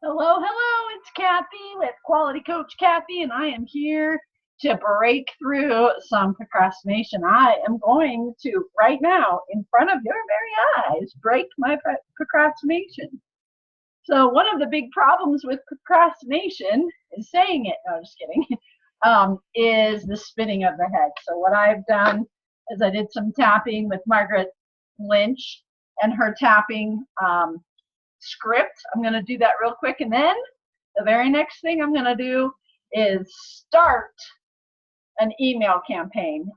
Hello, hello, it's Kathy with Quality Coach Kathy, and I am here to break through some procrastination. I am going to, right now, in front of your very eyes, break my procrastination. So, one of the big problems with procrastination is saying it, no, just kidding, is the spinning of the head. So, what I've done is I did some tapping with Margaret Lynch and her tapping script. I'm going to do that real quick, and then the very next thing I'm going to do is start an email campaign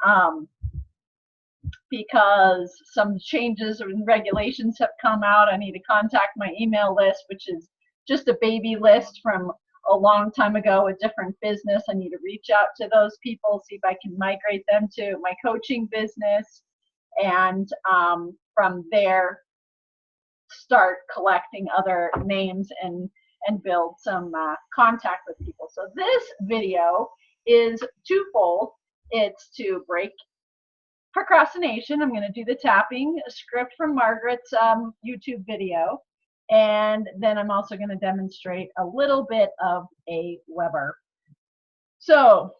because some changes and regulations have come out. I need to contact my email list, which is just a baby list from a long time ago, a different business. I need to reach out to those people, see if I can migrate them to my coaching business, and from there start collecting other names and build some contact with people. So this video is twofold. It's to break procrastination. I'm going to do the tapping script from Margaret's YouTube video, and then I'm also going to demonstrate a little bit of aweber. So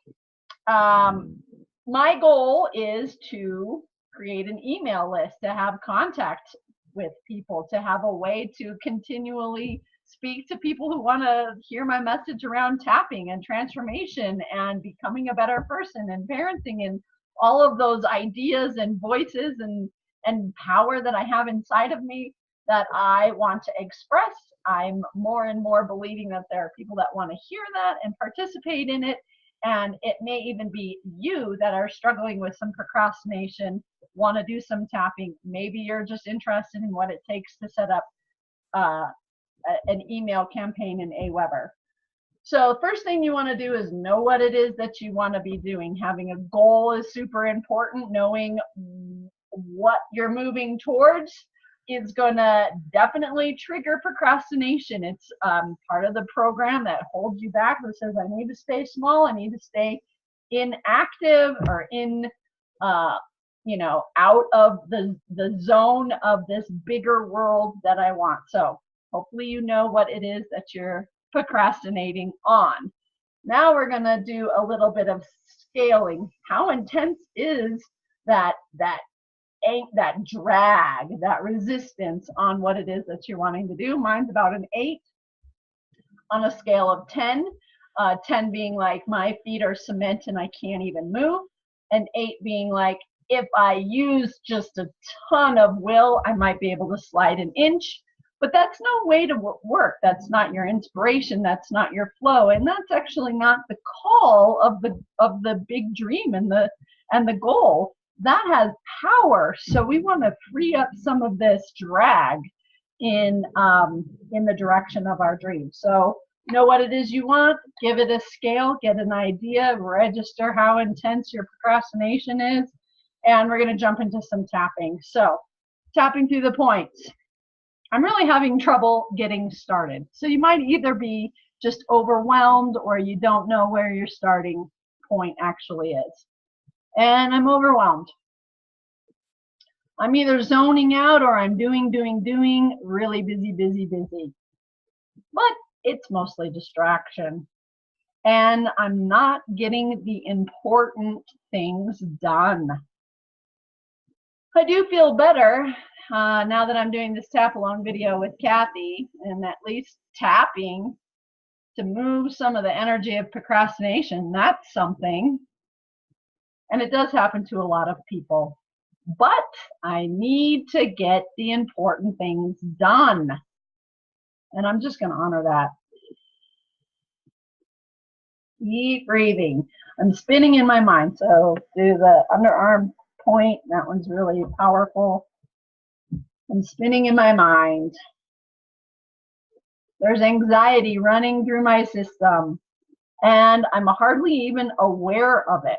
my goal is to create an email list, to have contact with people, to have a way to continually speak to people who want to hear my message around tapping and transformation and becoming a better person and parenting and all of those ideas and voices and power that I have inside of me that I want to express. I'm more and more believing that there are people that want to hear that and participate in it. And it may even be you that are struggling with some procrastination, want to do some tapping. Maybe you're just interested in what it takes to set up an email campaign in aweber. So first thing you want to do is know what it is that you want to be doing. Having a goal is super important. Knowing what you're moving towards is going to definitely trigger procrastination. It's part of the program that holds you back, that says I need to stay small, I need to stay inactive or in out of the zone of this bigger world that I want. So hopefully you know what it is that you're procrastinating on. Now we're going to do a little bit of scaling. How intense is that drag, that resistance on what it is that you're wanting to do? Mine's about an 8 on a scale of 10. 10 being like my feet are cement and I can't even move, and 8 being like if I use just a ton of will, I might be able to slide an inch. But that's no way to work. That's not your inspiration. That's not your flow, and that's actually not the call of the big dream and the goal. That has power. So we want to free up some of this drag in the direction of our dream. So know what it is you want, give it a scale, get an idea, register how intense your procrastination is, and we're going to jump into some tapping. So tapping through the points. I'm really having trouble getting started. So you might either be just overwhelmed or you don't know where your starting point actually is. And I'm overwhelmed. I'm either zoning out or I'm doing, really busy. But it's mostly distraction. And I'm not getting the important things done. I do feel better now that I'm doing this tap along video with Kathy, and at least tapping to move some of the energy of procrastination. That's something. And it does happen to a lot of people. But I need to get the important things done. And I'm just going to honor that. Keep breathing. I'm spinning in my mind. So do the underarm point. That one's really powerful. I'm spinning in my mind. There's anxiety running through my system, and I'm hardly even aware of it.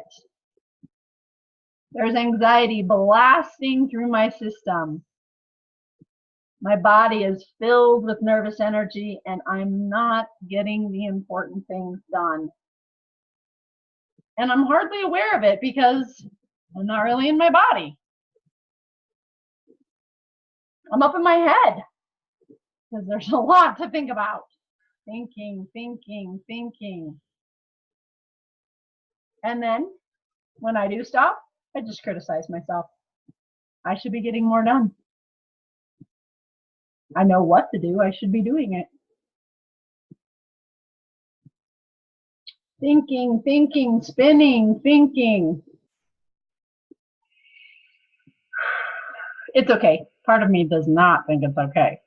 There's anxiety blasting through my system. My body is filled with nervous energy, and I'm not getting the important things done. And I'm hardly aware of it because I'm not really in my body. I'm up in my head because there's a lot to think about. thinking, thinking, thinking. And then when I do stop, I just criticize myself. I should be getting more done. I know what to do. I should be doing it. Thinking, thinking, spinning, thinking. It's okay. Part of me does not think it's okay.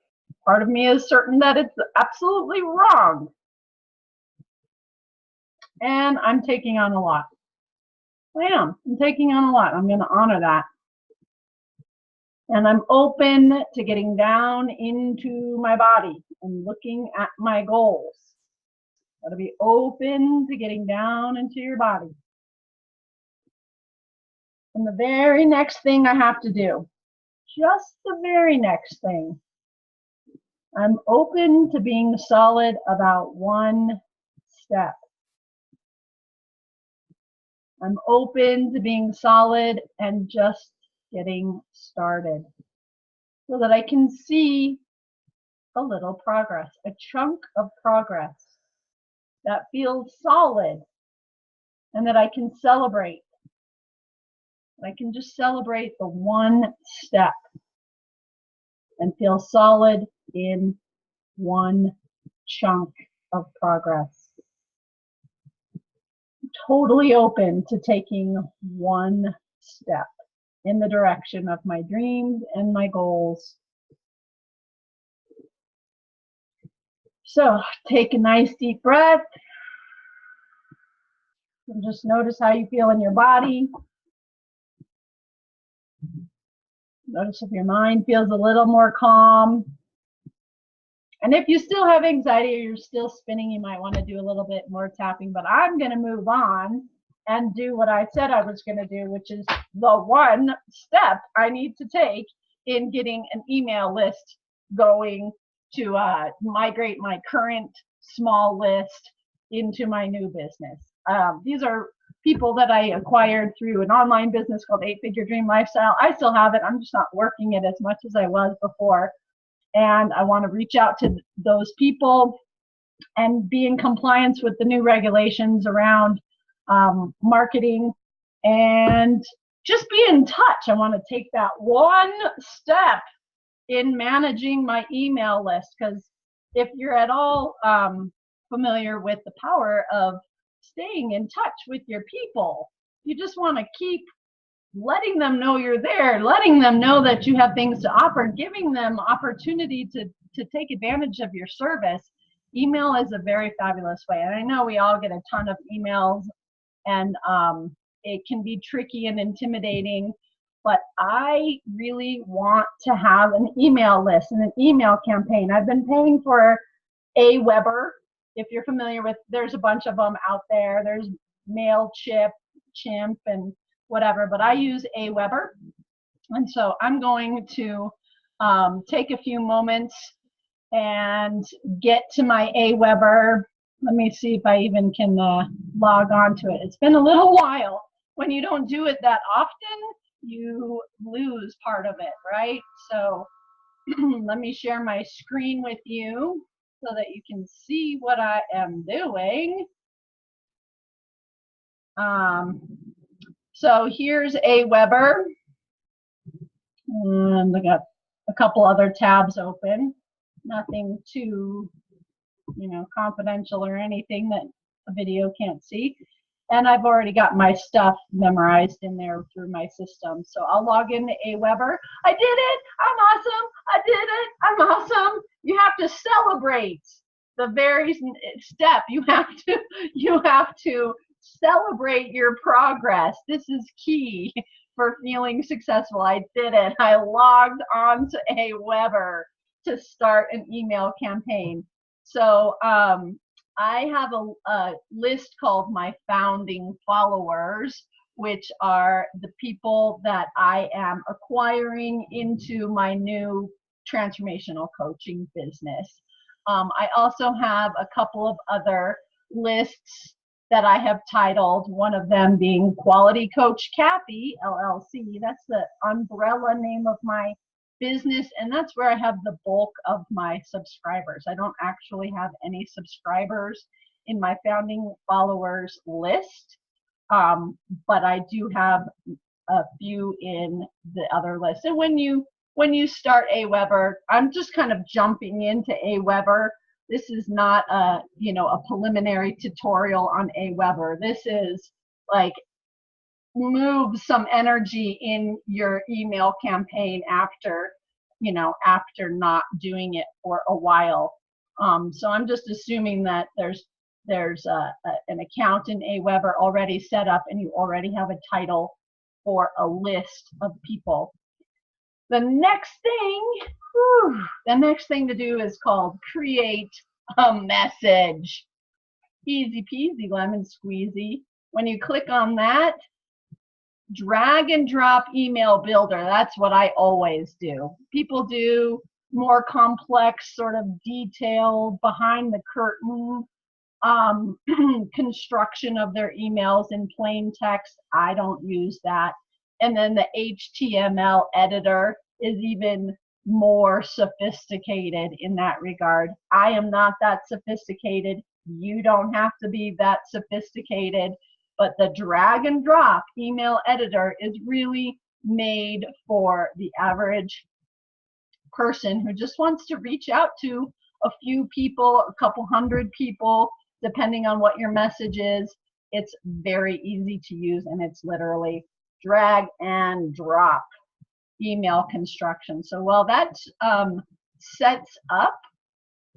Part of me is certain that it's absolutely wrong. And I'm taking on a lot. I am. I'm taking on a lot. I'm going to honor that. And I'm open to getting down into my body and looking at my goals. Got to be open to getting down into your body. And the very next thing I have to do, just the very next thing, I'm open to being solid about one step. I'm open to being solid and just getting started so that I can see a little progress, a chunk of progress that feels solid and that I can celebrate. I can just celebrate the one step and feel solid in one chunk of progress. I'm totally open to taking one step in the direction of my dreams and my goals. So take a nice deep breath and just notice how you feel in your body. Notice if your mind feels a little more calm. And if you still have anxiety or you're still spinning, you might want to do a little bit more tapping. But I'm going to move on and do what I said I was going to do, which is the one step I need to take in getting an email list going to migrate my current small list into my new business. These are people that I acquired through an online business called 8-Figure Dream Lifestyle. I still have it. I'm just not working it as much as I was before. And I want to reach out to those people and be in compliance with the new regulations around marketing and just be in touch. I want to take that one step in managing my email list, because if you're at all familiar with the power of staying in touch with your people, you just want to keep letting them know you're there, letting them know that you have things to offer, giving them opportunity to take advantage of your service. Email is a very fabulous way. And I know we all get a ton of emails, and it can be tricky and intimidating, but I really want to have an email list and an email campaign. I've been paying for aweber. If you're familiar with, there's a bunch of them out there. There's MailChimp, and whatever, but I use aweber. And so I'm going to take a few moments and get to my aweber. Let me see if I even can log on to it. It's been a little while. When you don't do it that often, you lose part of it, right? So let me share my screen with you so that you can see what I am doing. So here's aweber, and I got a couple other tabs open. Nothing too, confidential or anything that a video can't see. And I've already got my stuff memorized in there through my system. So I'll log into aweber. I did it! I'm awesome! I did it! I'm awesome! You have to celebrate the very step. You have to celebrate your progress. This is key for feeling successful. I did it. I logged on to aweber to start an email campaign. So I have a list called my founding followers, which are the people that I am acquiring into my new transformational coaching business. I also have a couple of other lists that I have titled, one of them being Quality Coach Kathy, LLC. That's the umbrella name of my business, and that's where I have the bulk of my subscribers. I don't actually have any subscribers in my founding followers list, but I do have a few in the other list. And when you start aweber, I'm just kind of jumping into aweber. This is not a a preliminary tutorial on aweber. This is like move some energy in your email campaign after after not doing it for a while. So I'm just assuming that there's an account in aweber already set up and you already have a title for a list of people. The next thing to do is called create a message. Easy peasy lemon squeezy. When you click on that, drag and drop email builder. That's what I always do. People do more complex, sort of detailed, behind the curtain construction of their emails in plain text. I don't use that. And then the HTML editor is even more sophisticated in that regard. I am not that sophisticated. You don't have to be that sophisticated, but the drag and drop email editor is really made for the average person who just wants to reach out to a few people, a couple hundred people, depending on what your message is. It's very easy to use, and it's literally drag and drop email construction. So while that sets up,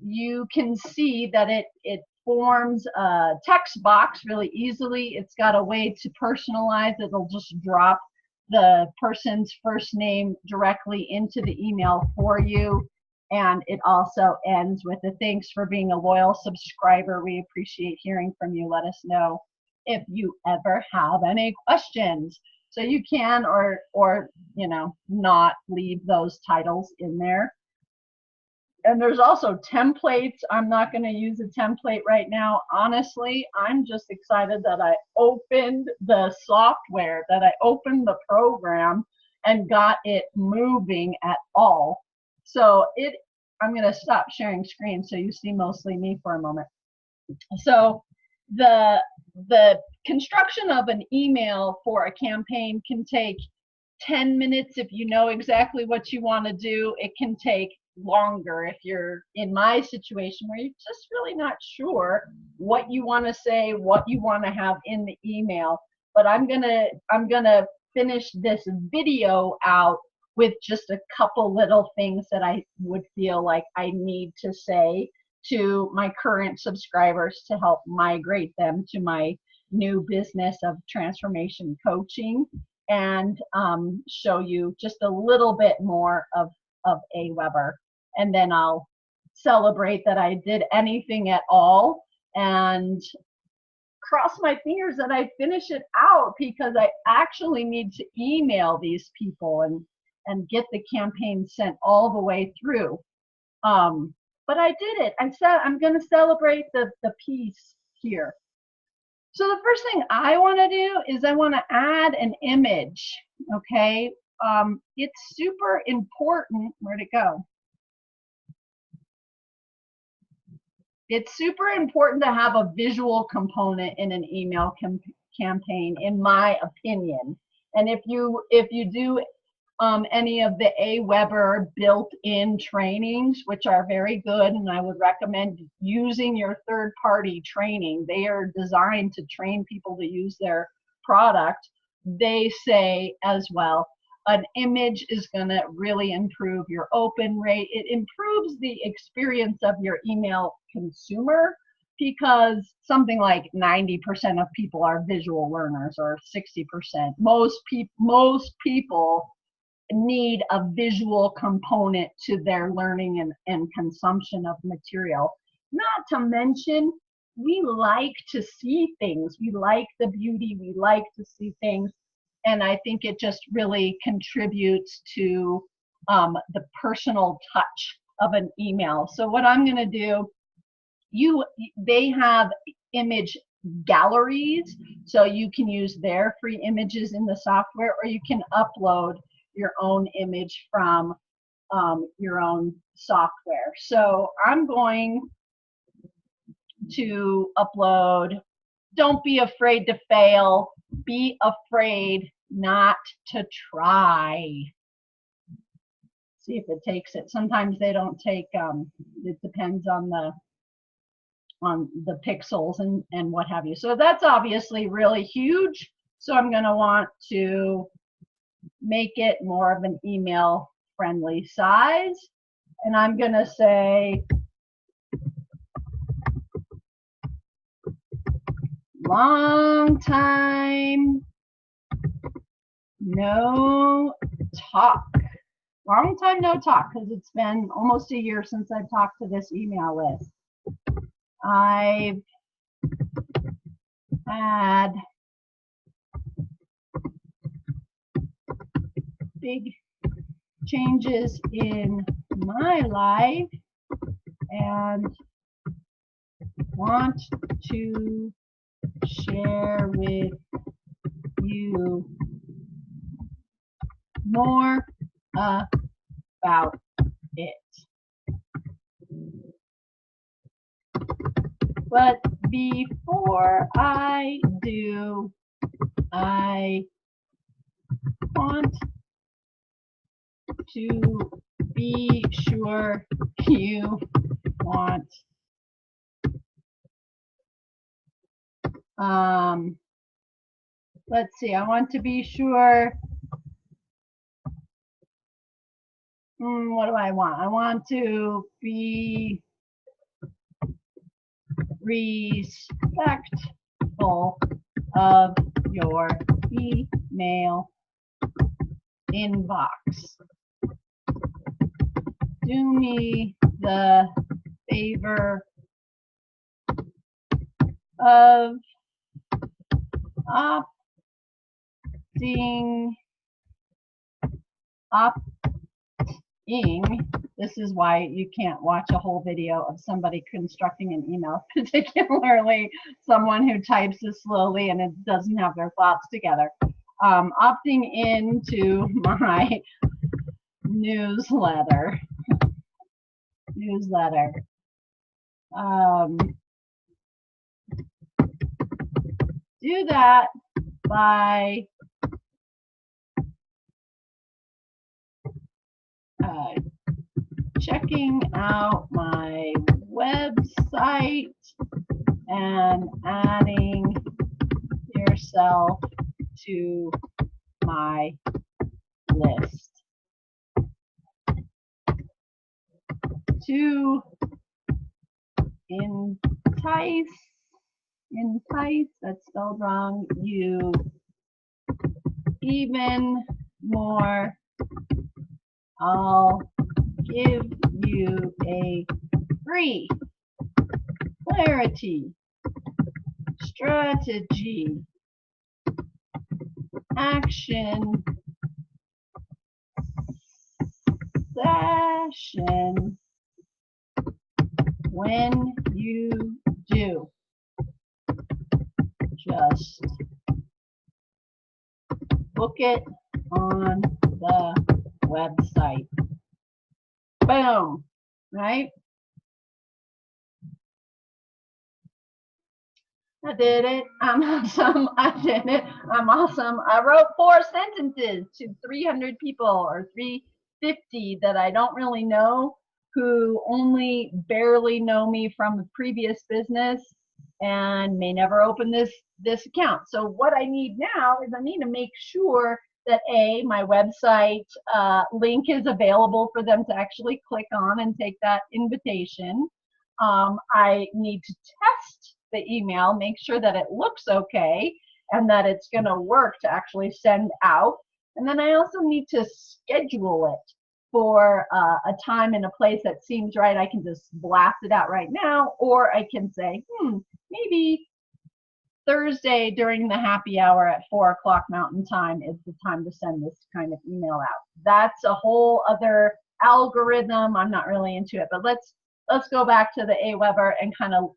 you can see that it forms a text box really easily. It's got a way to personalize. It'll just drop the person's first name directly into the email for you. And it also ends with a thanks for being a loyal subscriber. We appreciate hearing from you. Let us know if you ever have any questions. So you can or not leave those titles in there. And there's also templates. I'm not going to use a template right now. Honestly, I'm just excited that I opened the software, that I opened the program and got it moving at all. So I'm going to stop sharing screen so you see mostly me for a moment. So the construction of an email for a campaign can take 10 minutes if you know exactly what you want to do. It can take longer if you're in my situation where you're just really not sure what you want to say, what you want to have in the email. But I'm gonna finish this video out with just a couple little things that I would feel like I need to say to my current subscribers to help migrate them to my new business of transformation coaching, and show you just a little bit more of aweber. And then I'll celebrate that I did anything at all and cross my fingers that I finish it out, because I actually need to email these people and get the campaign sent all the way through. But I did it. I said I'm going to celebrate the piece here. So the first thing I want to do is I want to add an image. Okay, it's super important. Where'd it go? It's super important to have a visual component in an email campaign, in my opinion. And if you do any of the aweber built-in trainings, which are very good, and I would recommend using your third-party training. They are designed to train people to use their product. They say as well, an image is going to really improve your open rate. It improves the experience of your email consumer, because something like 90% of people are visual learners, or 60%. Most people need a visual component to their learning and consumption of material. Not to mention, we like to see things. We like the beauty. We like to see things. And I think it just really contributes to the personal touch of an email. So what I'm going to do, they have image galleries, so you can use their free images in the software, or you can upload your own image from your own software. So I'm going to upload. Don't be afraid to fail. Be afraid not to try. See if it takes it. Sometimes they don't take. It depends on the pixels and what have you. So that's obviously really huge. So I'm going to want to make it more of an email friendly size. And I'm going to say long time no talk. Long time no talk, because it's been almost a year since I've talked to this email list. I've had big changes in my life and want to share with you more about it. But before I do, I want to be sure you want let's see, I want to be sure what do I want? I want to be respectful of your email inbox. Do me the favor of opting. This is why you can't watch a whole video of somebody constructing an email, particularly someone who types this slowly and it doesn't have their thoughts together. Opting into my newsletter. Do that by checking out my website and adding yourself to my list. To entice, that's spelled wrong, you even more, I'll give you a free clarity strategy action session when you do. Just book it on the website. Boom, right? I did it. I'm awesome. I did it. I'm awesome. I wrote 4 sentences to 300 people or 350 that I don't really know, who only barely know me from a previous business and may never open this account. So what I need now is I need to make sure that my website link is available for them to actually click on and take that invitation. I need to test the email, make sure that it looks okay and that it's going to work to actually send out. And then I also need to schedule it for a time and a place that seems right. I can just blast it out right now, or I can say, maybe Thursday during the happy hour at 4 o'clock Mountain Time is the time to send this kind of email out. That's a whole other algorithm. I'm not really into it, but let's go back to the aweber and kind of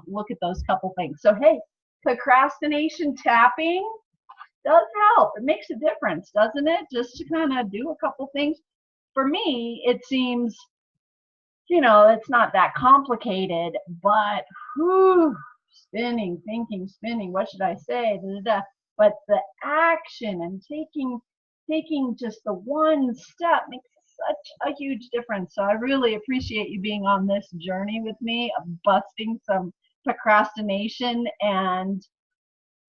look at those couple things. So hey, procrastination tapping does help. It makes a difference, doesn't it? Just to kind of do a couple things. for me, it seems, it's not that complicated, but whew, spinning, thinking, spinning, what should I say? Da, da, da. But the action and taking just the one step makes such a huge difference. So I really appreciate you being on this journey with me of busting some procrastination and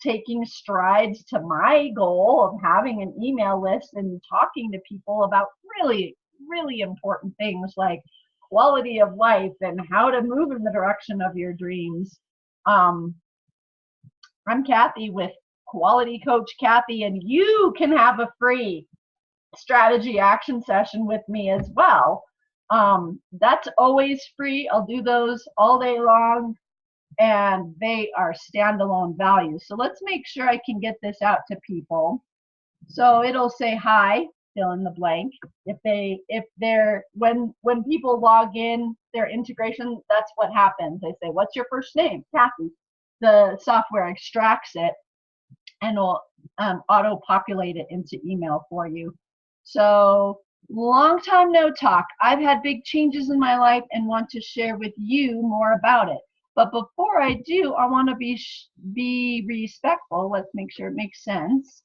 taking strides to my goal of having an email list and talking to people about really, really important things like quality of life and how to move in the direction of your dreams. I'm Kathy with Quality Coach Kathy, and you can have a free strategy action session with me as well. That's always free. I'll do those all day long, and they are standalone values. So let's make sure I can get this out to people. So it'll say hi, fill in the blank. When people log in their integration, that's what happens. They say, what's your first name? Kathy. The software extracts it and will auto-populate it into email for you. So long time no talk. I've had big changes in my life and want to share with you more about it. But before I do, I want to be respectful. Let's make sure it makes sense.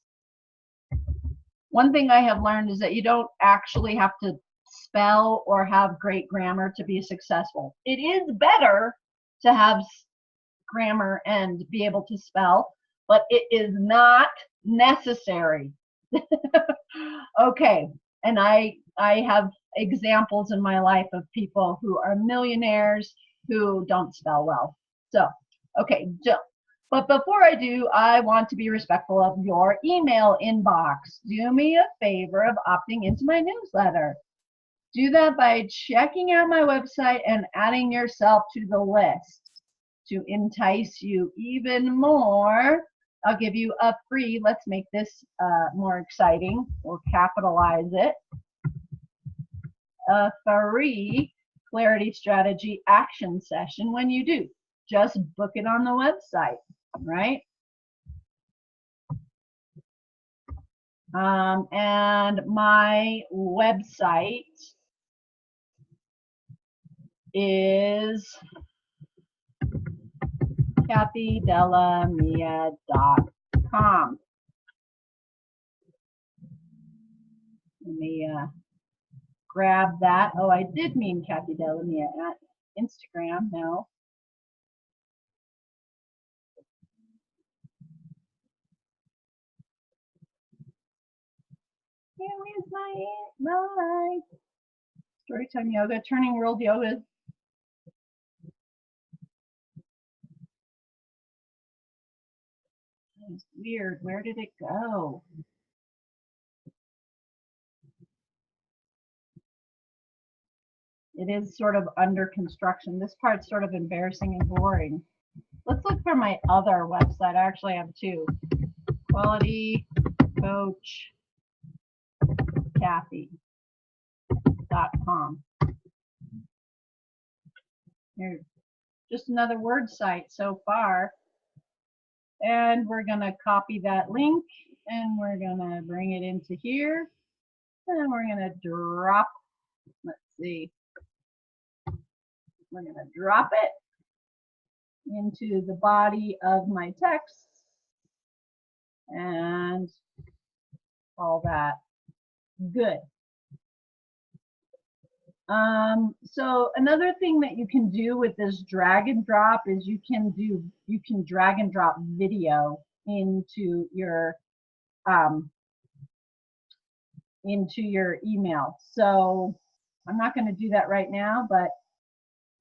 One thing I have learned is that you don't actually have to spell or have great grammar to be successful. It is better to have grammar and be able to spell, but it is not necessary. Okay, and I have examples in my life of people who are millionaires who don't spell well. So, okay, but before I do, I want to be respectful of your email inbox. Do me a favor of opting into my newsletter. Do that by checking out my website and adding yourself to the list. To entice you even more, I'll give you a free, let's make this more exciting, we'll capitalize it, a free clarity strategy action session when you do. Just book it on the website, right? And my website is kathydellamia.com. Let me grab that. Oh, I did mean Kathy Dellamia at Instagram. No. Where's my Storytime Yoga, Turning World Yoga. It's weird. Where did it go? It is sort of under construction. This part's sort of embarrassing and boring. Let's look for my other website. I actually have two. Quality Coach Kathy.com. Here's just another word site so far. And we're going to copy that link and we're going to bring it into here. And we're going to drop, let's see, we're going to drop it into the body of my text and all that. Good. So another thing that you can do with this drag and drop is you can drag and drop video into your email. So I'm not going to do that right now, but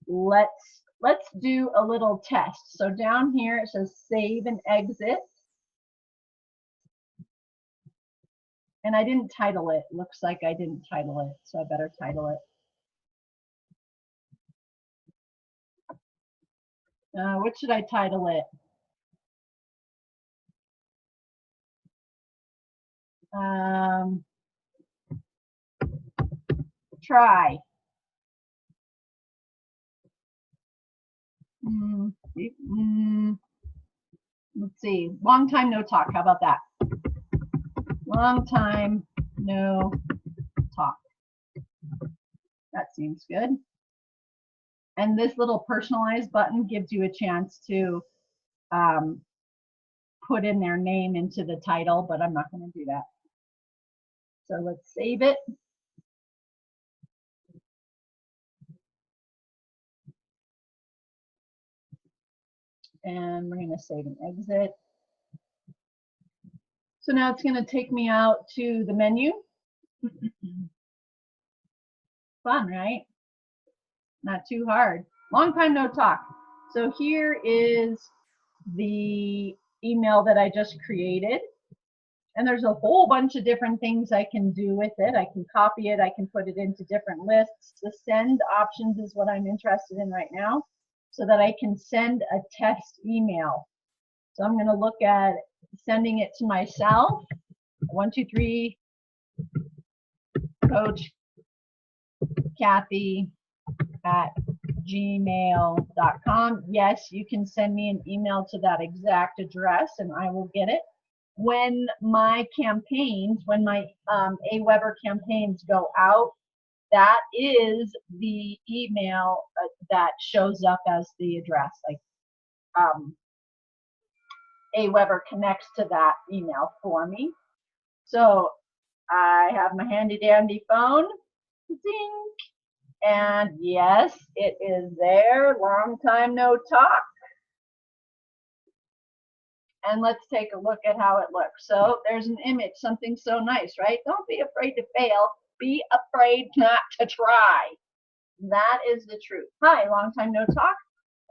let's do a little test. So down here it says save and exit. And I didn't title it. Looks like I didn't title it, so I better title it. What should I title it? Try. Let's see. Long time no talk. How about that? Long time no talk. That seems good. And this little personalized button gives you a chance to put in their name into the title, but I'm not going to do that. So let's save it. And we're going to save and exit. So now it's going to take me out to the menu. Fun, right? Not too hard. Long time no talk. So here is the email that I just created. And there's a whole bunch of different things I can do with it. I can copy it. I can put it into different lists. The send options is what I'm interested in right now, so that I can send a test email. So I'm going to look at sending it to myself. 123 Coach Kathy at gmail.com. Yes, you can send me an email to that exact address and I will get it. When my campaigns, when my aweber campaigns go out, that is the email that shows up as the address. Like aweber connects to that email for me. So I have my handy dandy phone. Ding. And yes, it is there. Long time no talk. And let's take a look at how it looks. So there's an image, something so nice, right? Don't be afraid to fail. Be afraid not to try. That is the truth. Hi, long time no talk.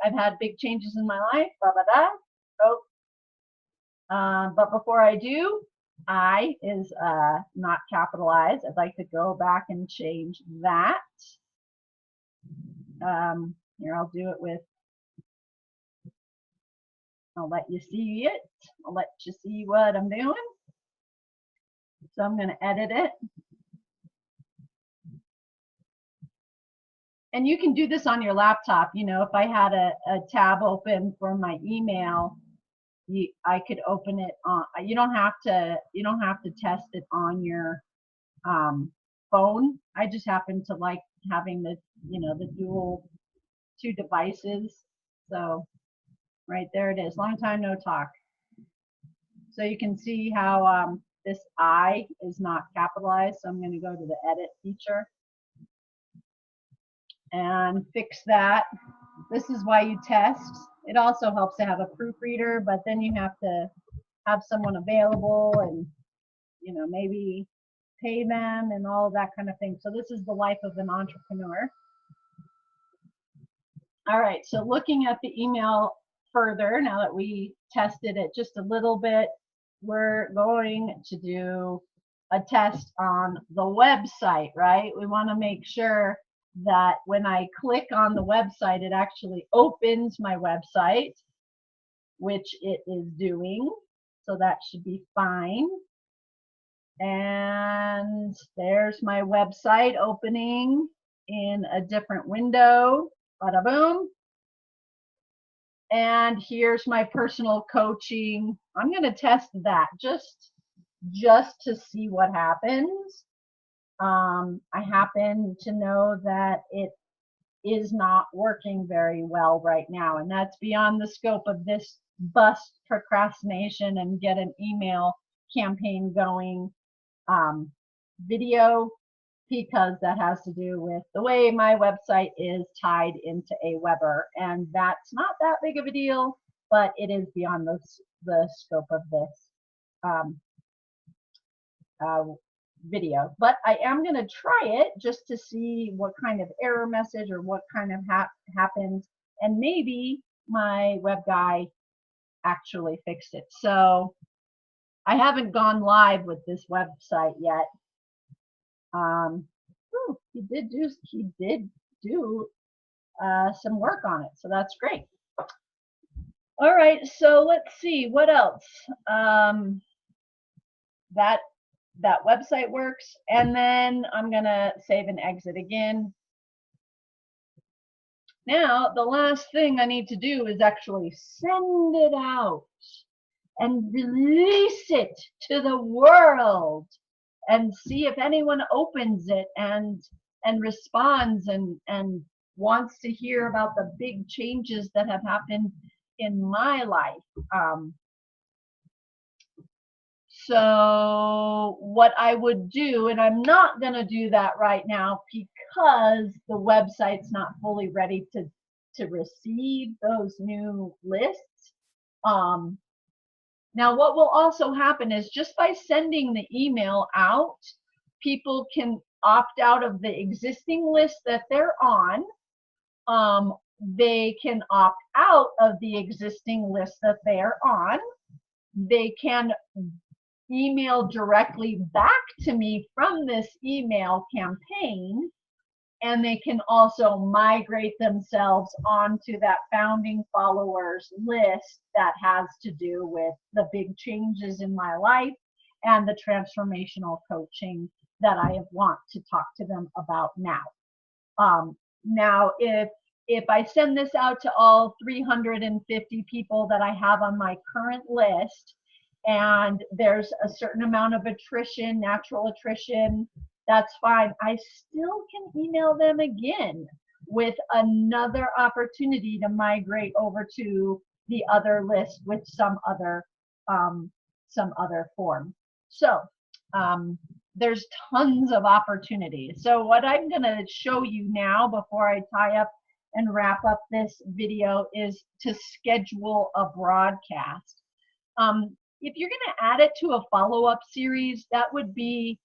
I've had big changes in my life. But before I do, I is not capitalized. I'd like to go back and change that. Here, I'll do it with, I'll let you see it. I'll let you see what I'm doing. So I'm going to edit it. And you can do this on your laptop. You know, if I had a tab open for my email, I could open it on. You don't have to test it on your phone. I just happen to like having the the dual two devices. So right there it is. Long time no talk. So you can see how this I is not capitalized. So I'm going to go to the edit feature and fix that. This is why you test. It also helps to have a proofreader, but then you have to have someone available and maybe pay them and all of that kind of thing. So this is the life of an entrepreneur. All right, so looking at the email further, now that we tested it just a little bit, we're going to do a test on the website, right? We want to make sure that when I click on the website, it actually opens my website, which it is doing. So that should be fine. And there's my website opening in a different window. Bada boom. And here's my personal coaching. I'm going to test that just to see what happens. I happen to know that it is not working very well right now, and that's beyond the scope of this bust procrastination and get an email campaign going video, because that has to do with the way my website is tied into aweber, and that's not that big of a deal, but it is beyond the scope of this video. But I am going to try it just to see what kind of error message or what kind of happens, and maybe my web guy actually fixed it. So I haven't gone live with this website yet. He did do some work on it, so that's great. All right, so let's see what else. That website works, and then I'm gonna save and exit again. Now the last thing I need to do is actually send it out and release it to the world and see if anyone opens it and and responds and wants to hear about the big changes that have happened in my life. So what I would do, and I'm not going to do that right now because the website's not fully ready to receive those new lists. Now, what will also happen is just by sending the email out, people can opt out of the existing list that they're on. They can opt out of the existing list that they're on. They can email directly back to me from this email campaign, and they can also migrate themselves onto that founding followers list that has to do with the big changes in my life and the transformational coaching that I want to talk to them about now. Now, if I send this out to all 350 people that I have on my current list, and there's a certain amount of attrition, natural attrition, that's fine. I still can email them again with another opportunity to migrate over to the other list with some other form. So there's tons of opportunities. So what I'm going to show you now before I tie up and wrap up this video is to schedule a broadcast. If you're going to add it to a follow-up series, that would be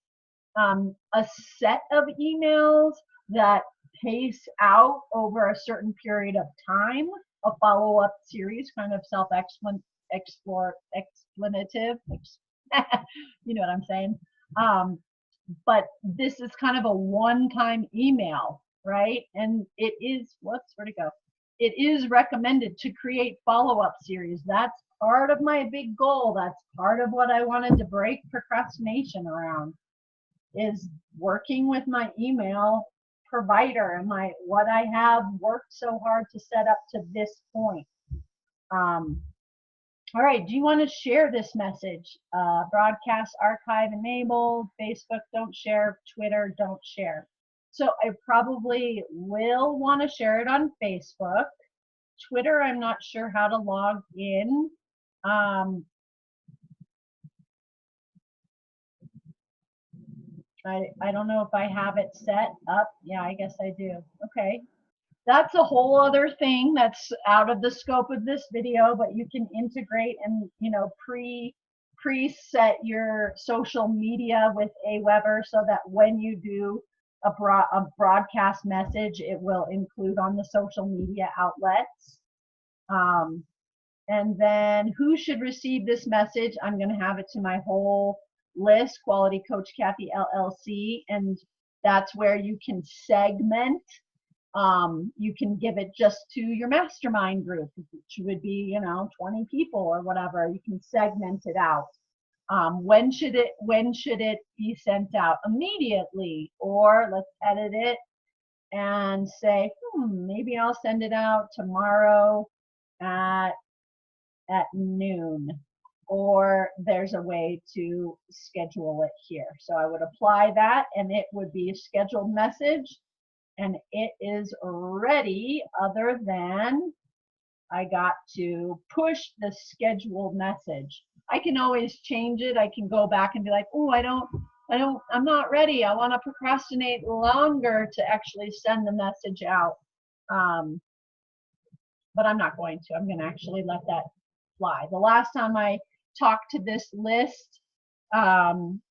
a set of emails that pace out over a certain period of time, a follow-up series, kind of self-explanative, you know what I'm saying? But this is kind of a one-time email, right? And it is, whoops, where'd it go? It is recommended to create follow-up series. That's part of my big goal. That's part of what I wanted to break procrastination around, is working with my email provider and what I have worked so hard to set up to this point. All right, do you want to share this message? Broadcast archive enabled, Facebook don't share, Twitter don't share. So I probably will want to share it on Facebook. Twitter, I'm not sure how to log in. I don't know if I have it set up. Yeah, I guess I do. Okay. That's a whole other thing that's out of the scope of this video, but you can integrate and, you know, preset your social media with aweber so that when you do a broadcast message, it will include on the social media outlets. And then who should receive this message? I'm going to have it to my whole list, Quality Coach Kathy LLC, and that's where you can segment. You can give it just to your mastermind group, which would be, you know, 20 people or whatever. You can segment it out. When should it be sent out? Immediately, or let's edit it and say, maybe I'll send it out tomorrow at noon, or there's a way to schedule it here. So I would apply that, and it would be a scheduled message, and it is ready, other than I got to push the scheduled message. I can always change it. I can go back and be like, oh, I'm not ready. I want to procrastinate longer to actually send the message out. But I'm not going to. I'm going to actually let that fly. The last time I talked to this list,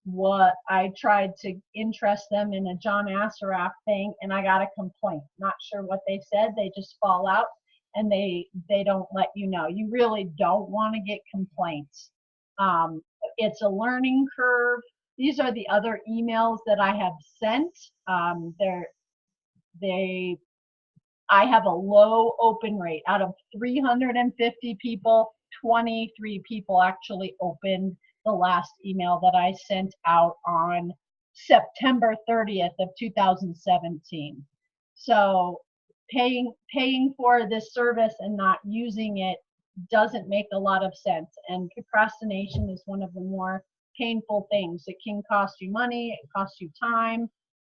what I tried to interest them in a John Assaraf thing, and I got a complaint. Not sure what they said. They just fall out, and they don't let you know. You really don't want to get complaints. It's a learning curve. These are the other emails that I have sent. I have a low open rate. Out of 350 people, 23 people actually opened the last email that I sent out on September 30th of 2017. So paying for this service and not using it doesn't make a lot of sense. And procrastination is one of the more painful things. It can cost you money, it costs you time.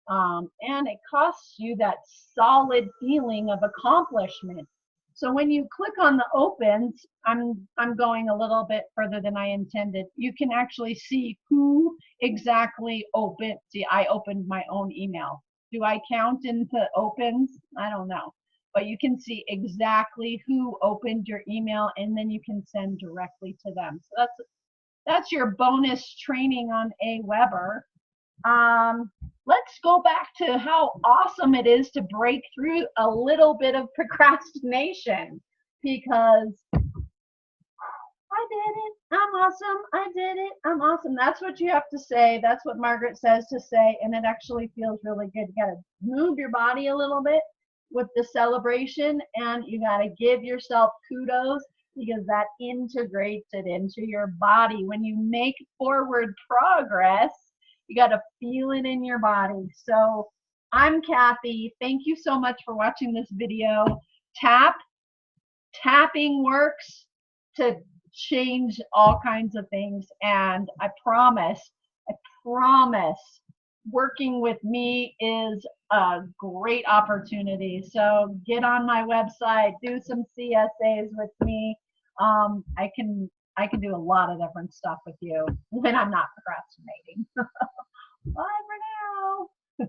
and it costs you that solid feeling of accomplishment. So when you click on the opens, I'm going a little bit further than I intended. You can actually see who exactly opened. See, I opened my own email. Do I count into opens? I don't know. But you can see exactly who opened your email, and then you can send directly to them. So that's your bonus training on aweber. Let's go back to how awesome it is to break through a little bit of procrastination, because I did it. I'm awesome. I did it. I'm awesome. That's what you have to say. That's what Margaret says to say. And it actually feels really good. You got to move your body a little bit with the celebration, and you got to give yourself kudos, because that integrates it into your body. When you make forward progress, you got to feel it in your body. So I'm Kathy. Thank you so much for watching this video. Tapping works to change all kinds of things, and I promise, working with me is a great opportunity. So get on my website, do some CSAs with me. I can do a lot of different stuff with you when I'm not procrastinating. Bye for now.